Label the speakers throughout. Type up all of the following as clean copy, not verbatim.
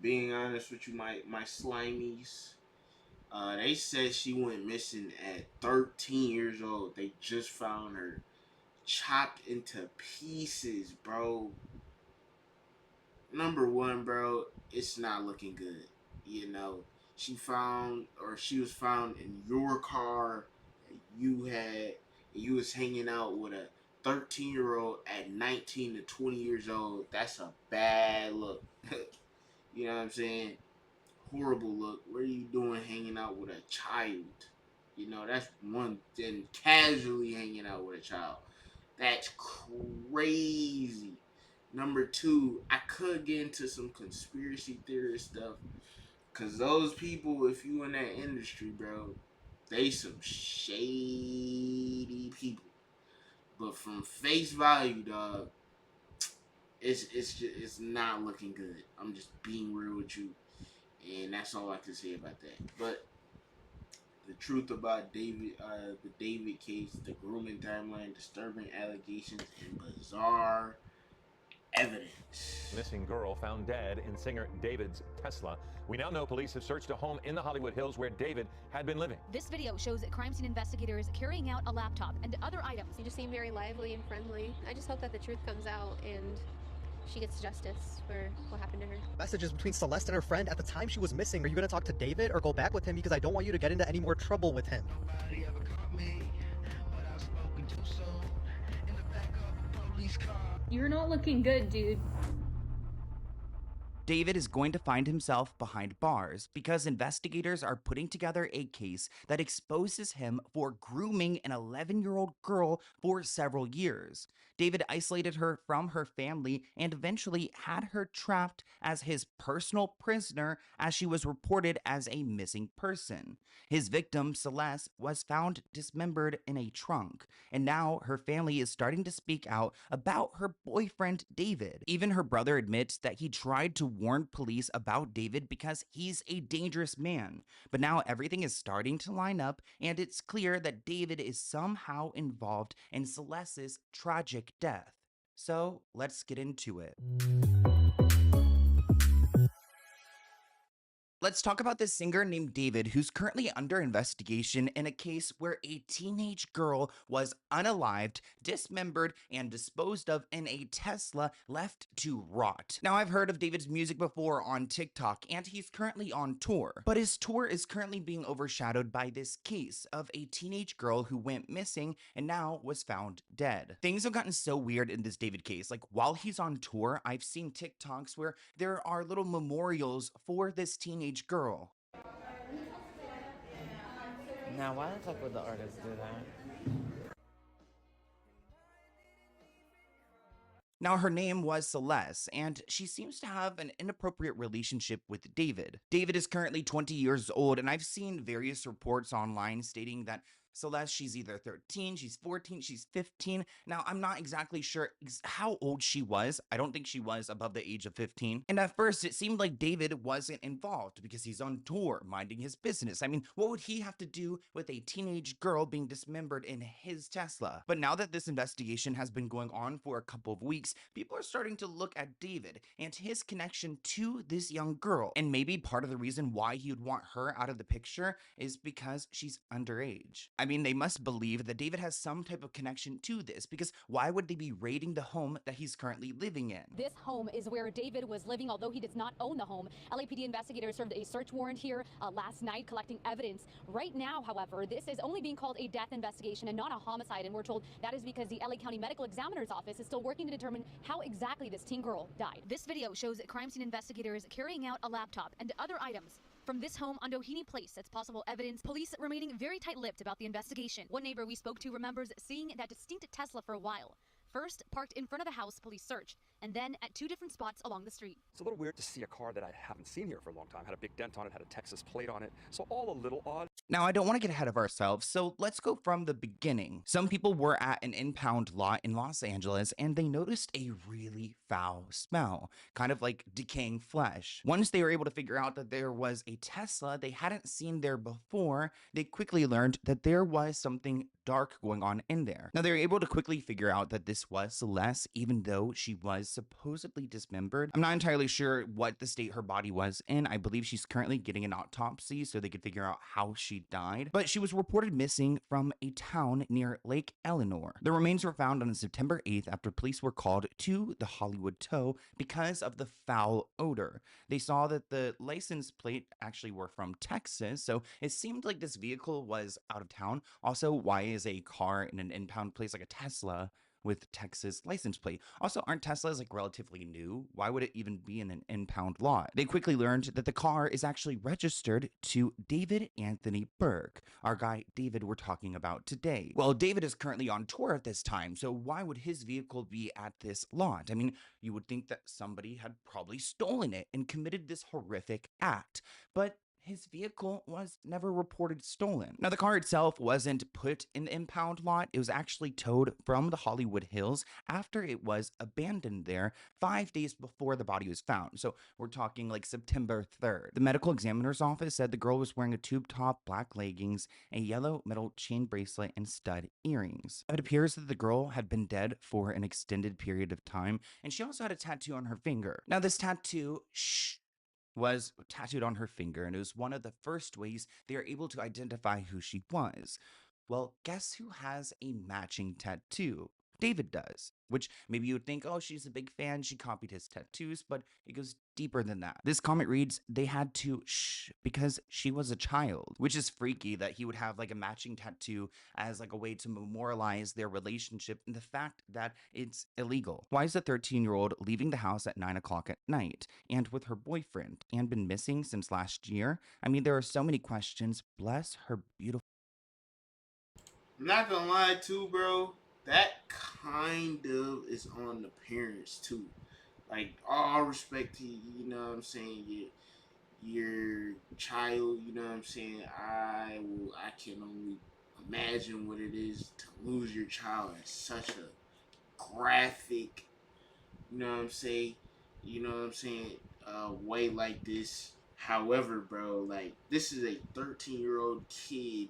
Speaker 1: Being honest with you, my slimies. They said she went missing at 13 years old. They just found her chopped into pieces, bro. Number one, bro, it's not looking good. You know, she was found in your car that you had. You was hanging out with a 13-year-old at 19 to 20 years old. That's a bad look. You know what I'm saying? Horrible look. What are you doing hanging out with a child? You know, that's one thing. Casually hanging out with a child. That's crazy. Number two, I could get into some conspiracy theory stuff. Cause those people, if you in that industry, bro, they some shady people. But from face value, dog, it's not looking good. I'm just being real with you, and that's all I can say about that. But the truth about the David case, the grooming timeline, disturbing allegations, and bizarre evidence.
Speaker 2: Missing girl found dead in singer David's Tesla. We now know police have searched a home in the Hollywood Hills where David had been living.
Speaker 3: This video shows crime scene investigators carrying out a laptop and other items.
Speaker 4: You just seem very lively and friendly. I just hope that the truth comes out and she gets justice for what happened to her.
Speaker 5: Messages between Celeste and her friend at the time she was missing. Are you going to talk to David or go back with him? Because I don't want you to get into any more trouble with him.
Speaker 6: Nobody ever caught me, but I've spoken too soon. In the back of a police car.
Speaker 7: You're not looking good, dude.
Speaker 8: David is going to find himself behind bars because investigators are putting together a case that exposes him for grooming an 11-year-old girl for several years. David isolated her from her family and eventually had her trapped as his personal prisoner as she was reported as a missing person. His victim, Celeste, was found dismembered in a trunk, and now her family is starting to speak out about her boyfriend, David. Even her brother admits that he tried to warn police about David because he's a dangerous man. But now everything is starting to line up, and it's clear that David is somehow involved in Celeste's tragic death. So let's get into it. Let's talk about this singer named David, who's currently under investigation in a case where a teenage girl was unalived, dismembered, and disposed of in a Tesla left to rot. Now, I've heard of David's music before on TikTok, and he's currently on tour. But his tour is currently being overshadowed by this case of a teenage girl who went missing and now was found dead. Things have gotten so weird in this David case. Like, while he's on tour, I've seen TikToks where there are little memorials for this teenage girl.
Speaker 9: Now, why the fuck would the artist do that?
Speaker 8: Now, her name was Celeste, and she seems to have an inappropriate relationship with David. David is currently 20 years old, and I've seen various reports online stating that Celeste, she's either 13, she's 14, she's 15. Now, I'm not exactly sure how old she was. I don't think she was above the age of 15. And at first, it seemed like David wasn't involved because he's on tour, minding his business. I mean, what would he have to do with a teenage girl being dismembered in his Tesla? But now that this investigation has been going on for a couple of weeks, people are starting to look at David and his connection to this young girl. And maybe part of the reason why he would want her out of the picture is because she's underage. I mean, they must believe that David has some type of connection to this, because why would they be raiding the home that he's currently living in?
Speaker 3: This home is where David was living, although he does not own the home. LAPD investigators served a search warrant here last night, collecting evidence. Right now, however, this is only being called a death investigation and not a homicide, and we're told that is because the LA County Medical Examiner's Office is still working to determine how exactly this teen girl died. This video shows crime scene investigators carrying out a laptop and other items from this home on Doheny Place. That's possible evidence. Police remaining very tight-lipped about the investigation. One neighbor we spoke to remembers seeing that distinct Tesla for a while. First, parked in front of the house, police searched, and then at two different spots along the street.
Speaker 10: It's a little weird to see a car that I haven't seen here for a long time. Had a big dent on it, had a Texas plate on it, so all a little odd.
Speaker 8: Now, I don't want to get ahead of ourselves, so let's go from the beginning. Some people were at an impound lot in Los Angeles, and they noticed a really foul smell, kind of like decaying flesh. Once they were able to figure out that there was a Tesla they hadn't seen there before, they quickly learned that there was something dark going on in there. Now, they were able to quickly figure out that this this was Celeste, even though she was supposedly dismembered. I'm not entirely sure what the state her body was in. I believe she's currently getting an autopsy so they could figure out how she died. But she was reported missing from a town near Lake Eleanor. The remains were found on September 8th after police were called to the Hollywood Tow because of the foul odor. They saw that the license plate actually were from Texas, so it seemed like this vehicle was out of town. Also, why is a car in an impound place like a Tesla with Texas license plate? Also, aren't Teslas like relatively new? Why would it even be in an impound lot? They quickly learned that the car is actually registered to David Anthony Burke, our guy David we're talking about today. Well, David is currently on tour at this time, so why would his vehicle be at this lot? I mean, you would think that somebody had probably stolen it and committed this horrific act, but his vehicle was never reported stolen. Now, the car itself wasn't put in the impound lot. It was actually towed from the Hollywood Hills after it was abandoned there 5 days before the body was found. So we're talking like September 3rd. The medical examiner's office said the girl was wearing a tube top, black leggings, a yellow metal chain bracelet, and stud earrings. It appears that the girl had been dead for an extended period of time, and she also had a tattoo on her finger. Now, this tattoo, was tattooed on her finger, and it was one of the first ways they are able to identify who she was. Well, guess who has a matching tattoo? David does, which maybe you would think, oh, she's a big fan, she copied his tattoos, but it goes deeper than that. This comment reads, they had to because she was a child, which is freaky that he would have like a matching tattoo as like a way to memorialize their relationship and the fact that it's illegal. Why is a 13-year-old leaving the house at 9 o'clock at night and with her boyfriend and been missing since last year? I mean, there are so many questions. Bless her beautiful.
Speaker 1: I'm not gonna lie too, bro. That kind of is on the parents too. Like, all respect to you, you know what I'm saying, your child, you know what I'm saying. I can only imagine what it is to lose your child at such a graphic, you know what I'm saying, way like this. However, bro, like, this is a 13-year-old kid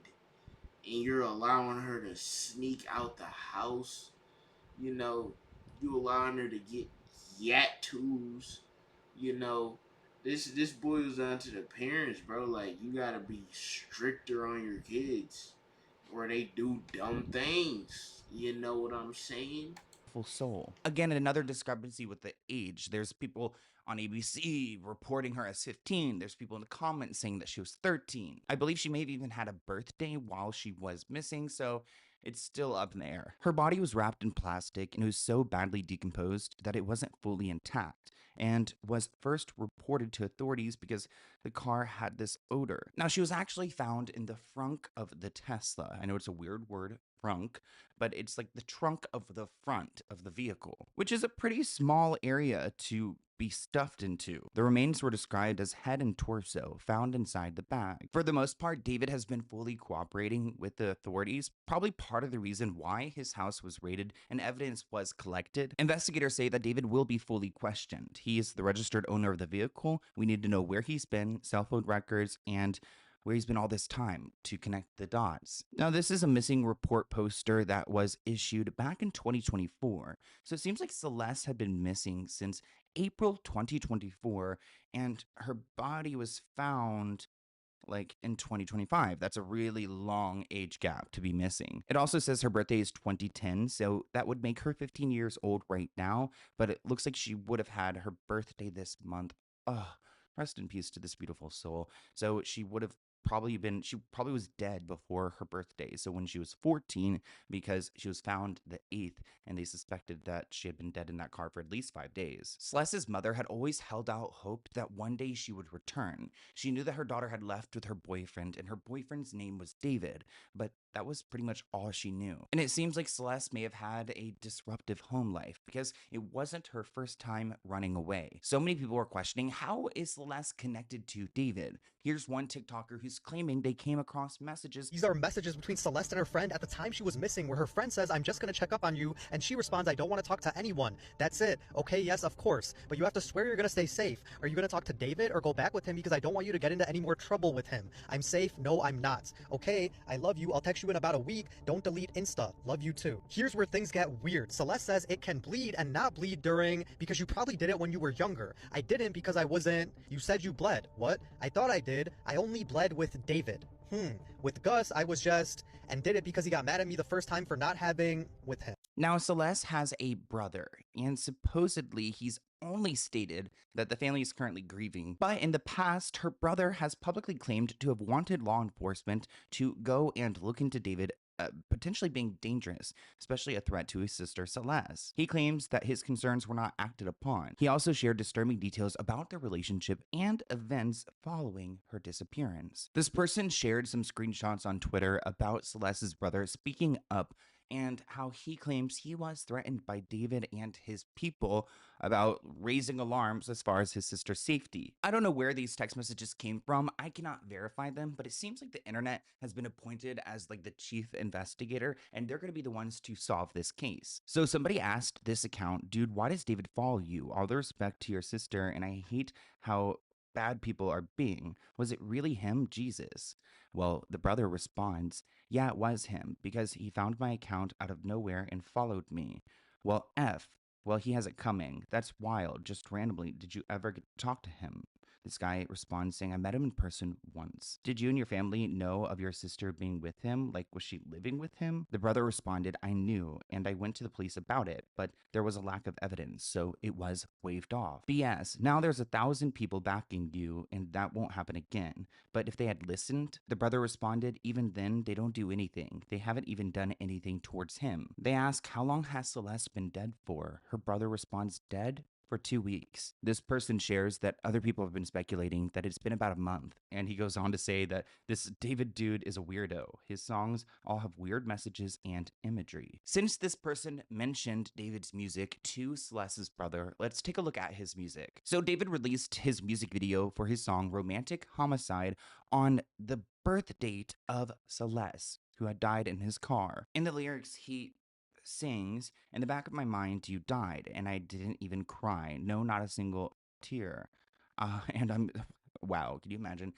Speaker 1: and you're allowing her to sneak out the house, you know, you allowing her to get tattoos, you know. This boils down to the parents, bro. Like, you gotta be stricter on your kids or they do dumb things. You know what I'm saying?
Speaker 8: Soul. Again, another discrepancy with the age. There's people on ABC reporting her as 15. There's people in the comments saying that she was 13. I believe she may have even had a birthday while she was missing, so it's still up in the air. Her body was wrapped in plastic and it was so badly decomposed that it wasn't fully intact and was first reported to authorities because the car had this odor. Now, she was actually found in the frunk of the Tesla. I know it's a weird word, frunk, but it's like the trunk of the front of the vehicle, which is a pretty small area to be stuffed into. The remains were described as head and torso found inside the bag. For the most part, David has been fully cooperating with the authorities, probably part of the reason why his house was raided and evidence was collected. Investigators say that David will be fully questioned. He is the registered owner of the vehicle. We need to know where he's been, cell phone records, and where he's been all this time to connect the dots. Now, this is a missing report poster that was issued back in 2024. So it seems like Celeste had been missing since April 2024, and her body was found like in 2025. That's a really long age gap to be missing. It also says her birthday is 2010, so that would make her 15 years old right now, but it looks like she would have had her birthday this month. Ugh. Rest in peace to this beautiful soul. So she probably was dead before her birthday. So when she was 14, because she was found the 8th, and they suspected that she had been dead in that car for at least 5 days. Celeste's mother had always held out hope that one day she would return. She knew that her daughter had left with her boyfriend, and her boyfriend's name was David, but that was pretty much all she knew. And it seems like Celeste may have had a disruptive home life because it wasn't her first time running away. So many people were questioning, how is Celeste connected to David? Here's one TikToker who's claiming they came across messages.
Speaker 5: These are messages between Celeste and her friend at the time she was missing, where her friend says, I'm just gonna check up on you, and she responds, I don't want to talk to anyone. That's it. Okay, yes, of course. But you have to swear you're gonna stay safe. Are you gonna talk to David or go back with him because I don't want you to get into any more trouble with him? I'm safe. No, I'm not. Okay, I love you. I'll text you text you in about a week. Don't delete Insta. Love you too. Here's where things get weird. Celeste says it can bleed and not bleed during because you probably did it when you were younger. I didn't because I wasn't. You said you bled. What? I thought I did. I only bled with David. With Gus, I was just, and did it because he got mad at me the first time for not having with him.
Speaker 8: Now, Celeste has a brother, and supposedly he's only stated that the family is currently grieving. But in the past, her brother has publicly claimed to have wanted law enforcement to go and look into David potentially being dangerous, especially a threat to his sister Celeste. He claims that his concerns were not acted upon. He also shared disturbing details about their relationship and events following her disappearance. This person shared some screenshots on Twitter about Celeste's brother speaking up and how he claims he was threatened by David and his people about raising alarms as far as his sister's safety. I don't know where these text messages came from. I cannot verify them, but it seems like the internet has been appointed as like the chief investigator, and they're going to be the ones to solve this case. So somebody asked this account, dude, why does David follow you? All the respect to your sister, and I hate how bad people are being. Was it really him? Jesus. Well, the brother responds, yeah, it was him, because he found my account out of nowhere and followed me. Well, well, he has it coming. That's wild. Just randomly. Did you ever get to talk to him? This guy responds saying, I met him in person once. Did you and your family know of your sister being with him? Like, was she living with him? The brother responded, I knew, and I went to the police about it, but there was a lack of evidence, so it was waved off. BS. Now there's 1,000 people backing you, and that won't happen again. But if they had listened, the brother responded, even then, they don't do anything. They haven't even done anything towards him. They ask, how long has Celeste been dead for? Her brother responds, dead? For 2 weeks. This person shares that other people have been speculating that it's been about a month, and he goes on to say that this David dude is a weirdo. His songs all have weird messages and imagery. Since this person mentioned David's music to Celeste's brother, let's take a look at his music. So David released his music video for his song Romantic Homicide on the birth date of Celeste, who had died in his car. In the lyrics, he sings, in the back of my mind you died and I didn't even cry, no, not a single tear. And I'm wow, can you imagine?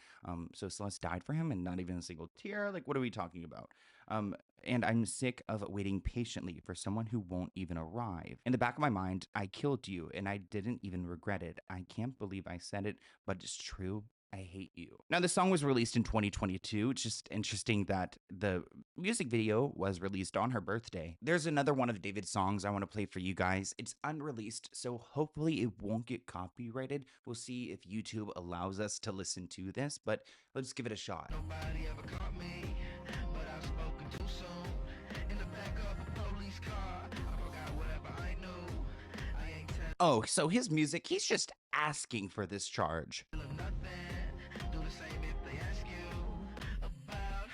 Speaker 8: So Celeste died for him and not even a single tear? Like, what are we talking about? And I'm sick of waiting patiently for someone who won't even arrive. In the back of my mind, I killed you and I didn't even regret it. I can't believe I said it, but it's true. I hate you. Now, the song was released in 2022. It's just interesting that the music video was released on her birthday. There's another one of David's songs I want to play for you guys. It's unreleased, so hopefully it won't get copyrighted. We'll see if YouTube allows us to listen to this, but let's give it a shot.
Speaker 6: Nobody ever caught me, but I've spoken too soon. In the back of a police car, I forgot whatever I knew. I ain't telling
Speaker 8: Oh, so his music, he's just asking for this charge.
Speaker 6: them nothing. Do the same if they ask you about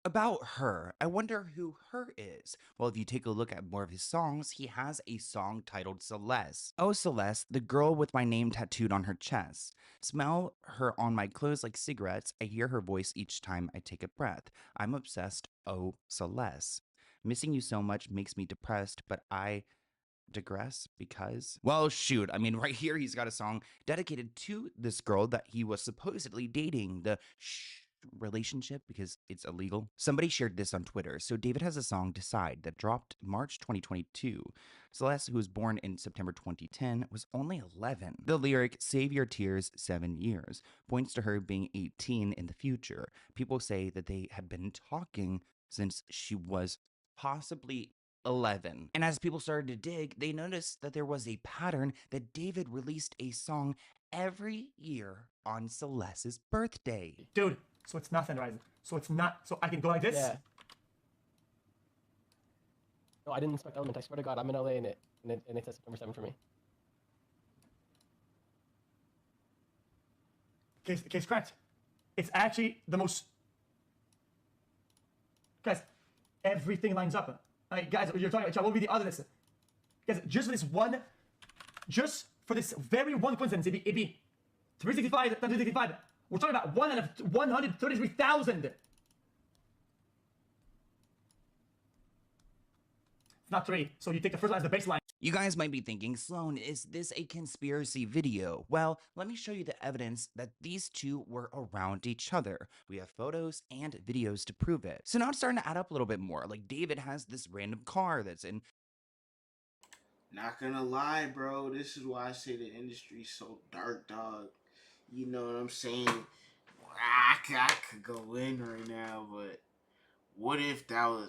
Speaker 8: About her. I wonder who her is. Well, if you take a look at more of his songs, he has a song titled Celeste. Oh, Celeste, the girl with my name tattooed on her chest. Smell her on my clothes like cigarettes. I hear her voice each time I take a breath. I'm obsessed. Oh, Celeste. Missing you so much makes me depressed, but I digress because, well, shoot, I mean, right here he's got a song dedicated to this girl that he was supposedly dating. The relationship, because it's illegal. Somebody shared this on Twitter. So David has a song, Decide, that dropped March 2022. Celeste, who was born in September 2010, was only 11. The lyric, save your tears 7 years, points to her being 18 in the future. People say that they had been talking since she was possibly 11. And as people started to dig, they noticed that there was a pattern that David released a song every year on Celeste's birthday.
Speaker 11: Dude, so it's nothing, right? So it's not, so I can go like this?
Speaker 12: Yeah. No, I didn't inspect Element. I swear to God, I'm in LA and it says September 7 for me.
Speaker 11: Case cracked. It's actually the most... Guys, everything lines up. Like, guys, you're talking about, what will be the other list? Guys, just for this very one coincidence, it'd be 365 times 365. We're talking about 1 out of 133,000. not 3. So you take the first line as the baseline.
Speaker 8: You guys might be thinking, Sloan, is this a conspiracy video? Well, let me show you the evidence that these two were around each other. We have photos and videos to prove it. So now it's starting to add up a little bit more. Like, David has this random car that's in...
Speaker 1: Not gonna lie, bro. This is why I say the industry's so dark, dog. You know what I'm saying? I could go in right now, but what if that was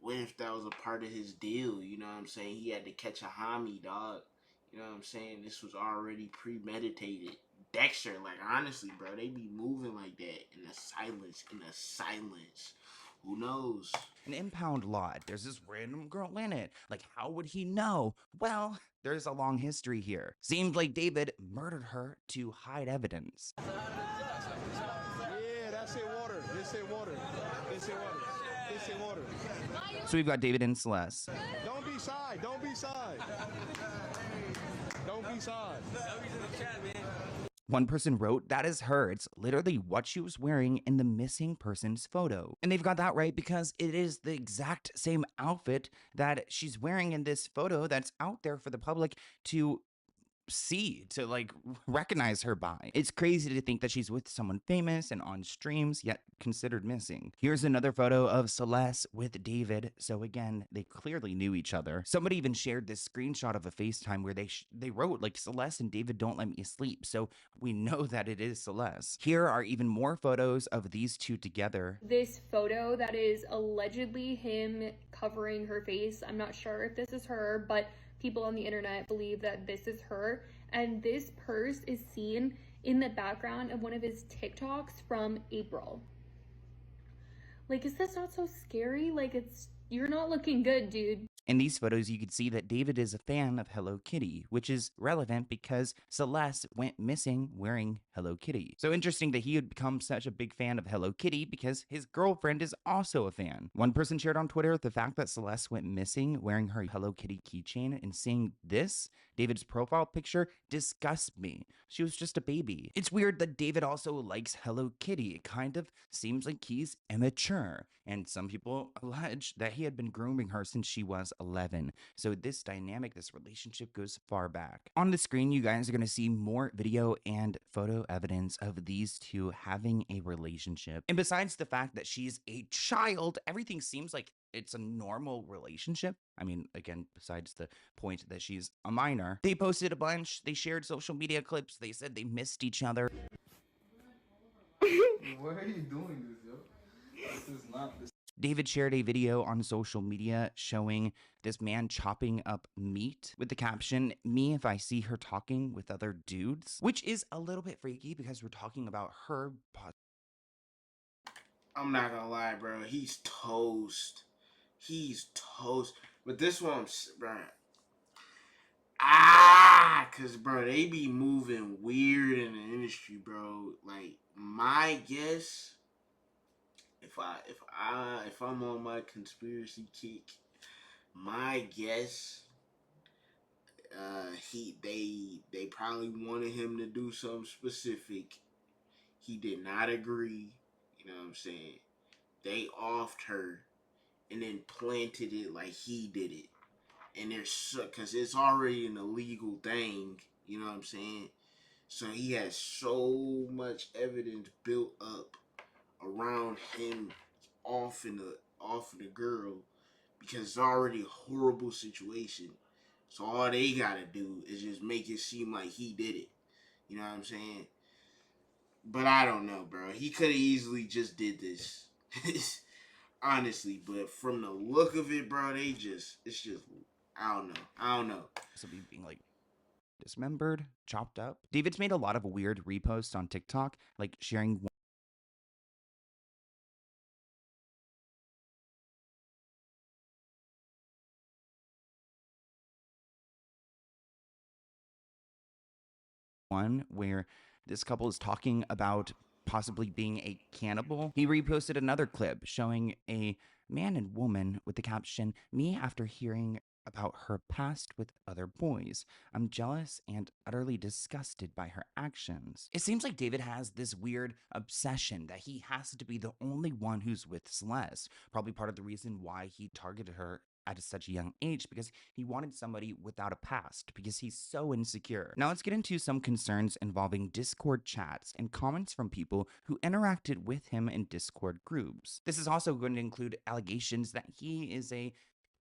Speaker 1: a part of his deal? You know what I'm saying? He had to catch a homie, dog. You know what I'm saying? This was already premeditated. Dexter, like, honestly, bro, they be moving like that in the silence. Who knows?
Speaker 8: An impound lot. There's this random girl in it. Like, how would he know? Well, there's a long history here. Seems like David murdered her to hide evidence.
Speaker 13: Yeah, that's it, water. This it, water. This it, water. This it, water.
Speaker 8: So we've got David and Celeste.
Speaker 13: Don't be shy. Don't be shy. Don't be shy.
Speaker 8: One person wrote, that is her. It's literally what she was wearing in the missing person's photo. And they've got that right because it is the exact same outfit that she's wearing in this photo that's out there for the public to see, to like recognize her by. It's crazy to think that she's with someone famous and on streams, yet considered missing. Here's another photo of Celeste with David. So again, they clearly knew each other. Somebody even shared this screenshot of a FaceTime where they wrote like, Celeste and David don't let me sleep. So we know that it is Celeste. Here are even more photos of these two together.
Speaker 7: This photo that is allegedly him covering her face. I'm not sure if this is her, but people on the internet believe that this is her. And this purse is seen in the background of one of his TikToks from April. Like, is this not so scary? Like, you're not looking good, dude.
Speaker 8: In these photos, you can see that David is a fan of Hello Kitty, which is relevant because Celeste went missing wearing Hello Kitty. So interesting that he would become such a big fan of Hello Kitty because his girlfriend is also a fan. One person shared on Twitter the fact that Celeste went missing wearing her Hello Kitty keychain, and seeing this, David's profile picture, disgusts me. She was just a baby. It's weird that David also likes Hello Kitty. It kind of seems like he's immature. And some people allege that he had been grooming her since she was 11. So this dynamic, this relationship goes far back. On the screen, you guys are going to see more video and photo evidence of these two having a relationship. And besides the fact that she's a child, everything seems like it's a normal relationship. I mean, again, besides the point that she's a minor. They posted a bunch. They shared social media clips. They said they missed each other.
Speaker 14: Why are you doing this, yo? This is not this.
Speaker 8: David shared a video on social media showing this man chopping up meat with the caption, "Me if I see her talking with other dudes," which is a little bit freaky because we're talking about her.
Speaker 1: I'm not gonna lie, bro. He's toast. He's toast. But this one, bro. Cause bro, they be moving weird in the industry, bro. Like, my guess, if I'm on my conspiracy kick, my guess, they probably wanted him to do something specific. He did not agree. You know what I'm saying? They offed her and then planted it like he did it. And because it's already an illegal thing, you know what I'm saying? So he has so much evidence built up around him off of the girl because it's already a horrible situation. So all they gotta do is just make it seem like he did it. You know what I'm saying? But I don't know, bro. He could have easily just did this. Honestly, but from the look of it, bro, it's just, I don't know.
Speaker 8: So being like dismembered, chopped up. David's made a lot of weird reposts on TikTok, like sharing one where this couple is talking about possibly being a cannibal. He reposted another clip showing a man and woman with the caption, "Me after hearing about her past with other boys. I'm jealous and utterly disgusted by her actions." It seems like David has this weird obsession that he has to be the only one who's with Celeste. Probably part of the reason why he targeted her at such a young age because he wanted somebody without a past because he's so insecure. Now let's get into some concerns involving Discord chats and comments from people who interacted with him in Discord groups. This is also going to include allegations that he is a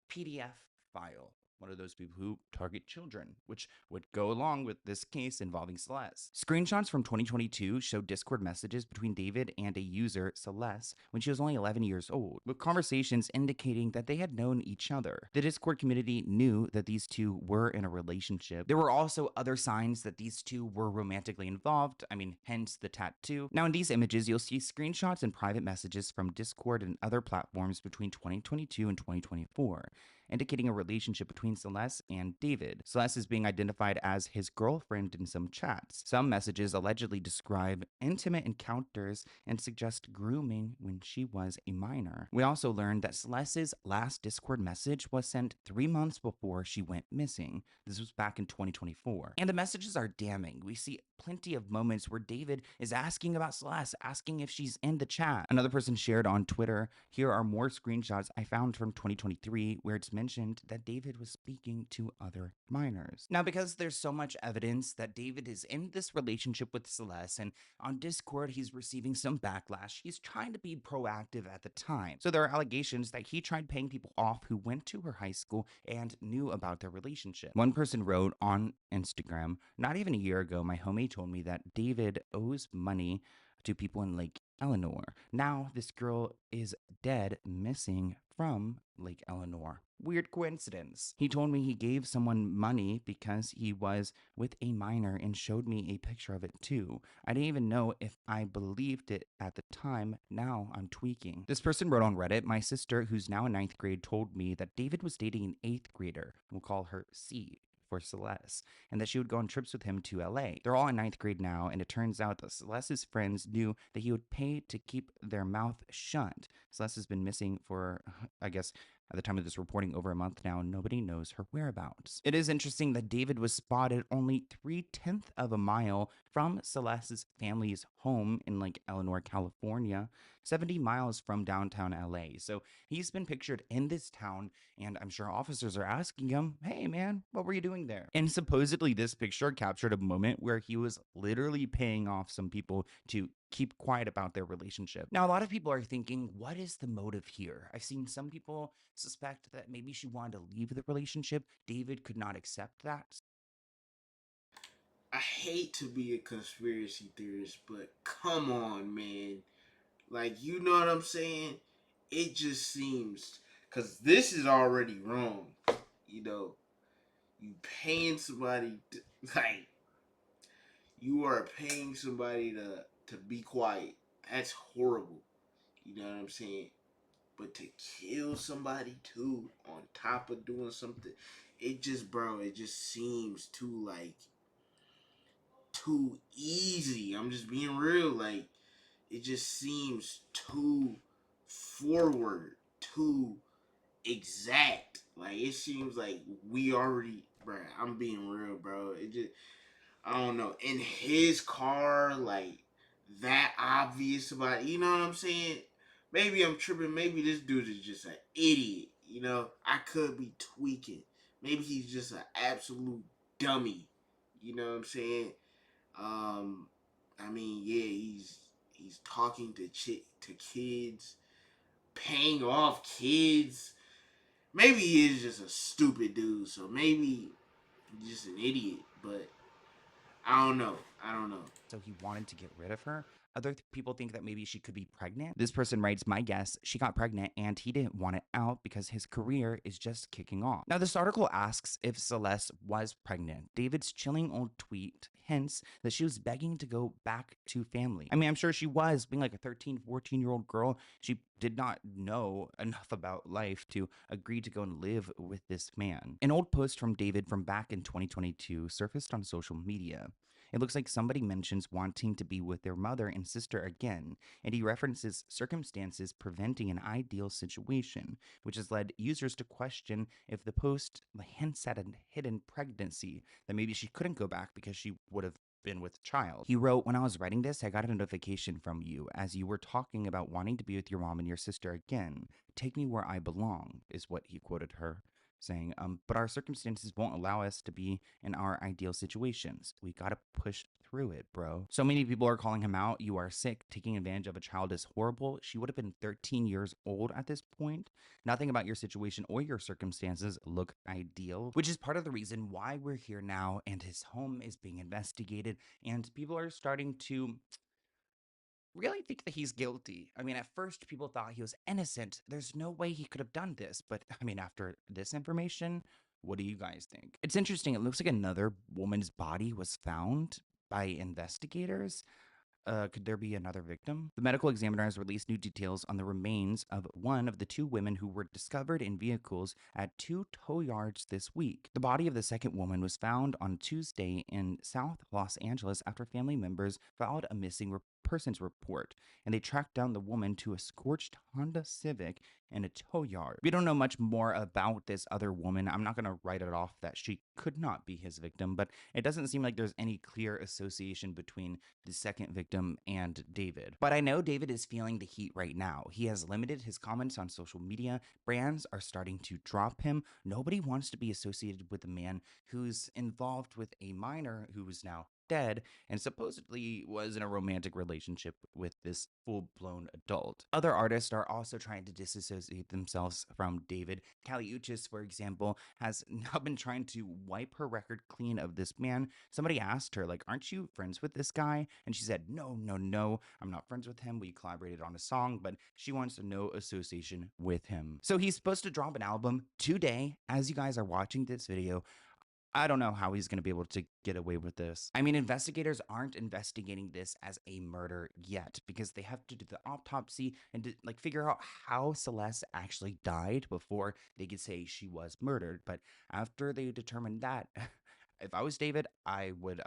Speaker 8: PDF file, one of those people who target children, which would go along with this case involving Celeste. Screenshots from 2022 show Discord messages between David and a user, Celeste, when she was only 11 years old, with conversations indicating that they had known each other. The Discord community knew that these two were in a relationship. There were also other signs that these two were romantically involved, hence the tattoo. Now in these images, you'll see screenshots and private messages from Discord and other platforms between 2022 and 2024. Indicating a relationship between Celeste and David. Celeste is being identified as his girlfriend in some chats. Some messages allegedly describe intimate encounters and suggest grooming when she was a minor. We also learned that Celeste's last Discord message was sent 3 months before she went missing. This was back in 2024. And the messages are damning. We see plenty of moments where David is asking about Celeste, asking if she's in the chat. Another person shared on Twitter, here are more screenshots I found from 2023 where it's mentioned that David was speaking to other minors. Now, because there's so much evidence that David is in this relationship with Celeste, and on Discord he's receiving some backlash, he's trying to be proactive at the time. So there are allegations that he tried paying people off who went to her high school and knew about their relationship. One person wrote on Instagram, not even a year ago, my homie told me that David owes money to people in Lake Eleanor. Now this girl is dead, missing from Lake Eleanor. Weird coincidence. He told me he gave someone money because he was with a minor and showed me a picture of it too. I didn't even know if I believed it at the time. Now I'm tweaking. This person wrote on Reddit, my sister, who's now in 9th grade, told me that David was dating an 8th grader. We'll call her C for Celeste, and that she would go on trips with him to LA. They're all in 9th grade now, and it turns out that Celeste's friends knew that he would pay to keep their mouth shut. Celeste has been missing for, I guess, at the time of this reporting, over a month now, and nobody knows her whereabouts. It is interesting that David was spotted only 3/10 of a mile from Celeste's family's home in Lake Eleanor, California, 70 miles from downtown LA. So he's been pictured in this town, and I'm sure officers are asking him, hey man, what were you doing there? And supposedly this picture captured a moment where he was literally paying off some people to keep quiet about their relationship. Now, a lot of people are thinking, what is the motive here? I've seen some people suspect that maybe she wanted to leave the relationship. David could not accept that.
Speaker 1: I hate to be a conspiracy theorist, but come on, man. Like, you know what I'm saying? It just seems, because this is already wrong. You know, you paying somebody, like, you are paying somebody to be quiet. That's horrible. You know what I'm saying? But to kill somebody too, on top of doing something, it just, bro, it just seems too, like, too easy. I'm just being real. Like, it just seems too forward, too exact. Like, it seems like we already, bro, I'm being real, bro. It just, I don't know. In his car, like, that obvious about it, you know what I'm saying? Maybe I'm tripping. Maybe this dude is just an idiot. You know, I could be tweaking. Maybe he's just an absolute dummy. You know what I'm saying? Yeah, he's talking to kids, paying off kids. Maybe he is just a stupid dude. So maybe he's just an idiot. But I don't know.
Speaker 8: So he wanted to get rid of her. Other people think that maybe she could be pregnant. This person writes, my guess, she got pregnant and he didn't want it out because his career is just kicking off. Now, this article asks if Celeste was pregnant. David's chilling old tweet hints that she was begging to go back to family. I'm sure she was, being like a 13, 14-year-old girl. She did not know enough about life to agree to go and live with this man. An old post from David from back in 2022 surfaced on social media. It looks like somebody mentions wanting to be with their mother and sister again, and he references circumstances preventing an ideal situation, which has led users to question if the post hints at a hidden pregnancy, that maybe she couldn't go back because she would have been with a child. He wrote, "When I was writing this, I got a notification from you as you were talking about wanting to be with your mom and your sister again. Take me where I belong," is what he quoted her saying. But our circumstances won't allow us to be in our ideal situations. We gotta push through it, bro. So many people are calling him out. You are sick. Taking advantage of a child is horrible. She would have been 13 years old at this point. Nothing about your situation or your circumstances look ideal, which is part of the reason why we're here now, and his home is being investigated, and people are starting to really think that he's guilty. I mean, at first people thought he was innocent. There's no way he could have done this. But I mean, after this information, what do you guys think? It's interesting. It looks like another woman's body was found by investigators. Could there be another victim? The medical examiner has released new details on the remains of one of the two women who were discovered in vehicles at 2 tow yards this week. The body of the second woman was found on Tuesday in South Los Angeles after family members filed a missing persons report, and they tracked down the woman to a scorched Honda Civic in a tow yard. We don't know much more about this other woman. I'm not going to write it off that she could not be his victim, but it doesn't seem like there's any clear association between the second victim and David. But I know David is feeling the heat right now. He has limited his comments on social media. Brands are starting to drop him. Nobody wants to be associated with a man who's involved with a minor who is now dead and supposedly was in a romantic relationship with this full-blown adult. Other artists are also trying to disassociate themselves from David. Kali Uchis, for example, has now been trying to wipe her record clean of this man. Somebody asked her, like, aren't you friends with this guy? And she said, no, I'm not friends with him. We collaborated on a song, but she wants no association with him. So he's supposed to drop an album today. As you guys are watching this video, I don't know how he's going to be able to get away with this. I mean, investigators aren't investigating this as a murder yet because they have to do the autopsy and to, like, figure out how Celeste actually died before they could say she was murdered. But after they determine that, if I was David, I would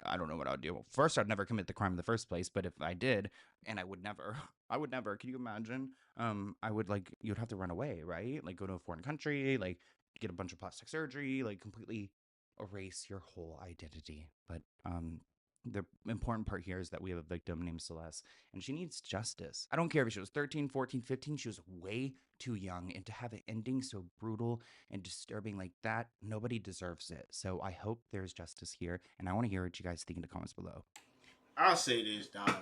Speaker 8: I don't know what I would do. Well, first, I'd never commit the crime in the first place, but if I did, and I would never, can you imagine? I would, like, you'd have to run away, right? Like, go to a foreign country, like, get a bunch of plastic surgery, like, completely erase your whole identity. But, the important part here is that we have a victim named Celeste, and she needs justice. I don't care if she was 13, 14, 15, she was way too young, and to have an ending so brutal and disturbing like that, nobody deserves it. So I hope there's justice here, and I want to hear what you guys think in the comments below.
Speaker 1: I'll say this, dog.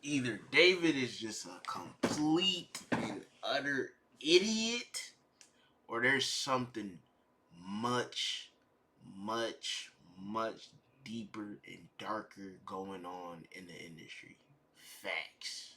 Speaker 1: Either David is just a complete and utter idiot, or there's something much, much, much deeper and darker going on in the industry. Facts.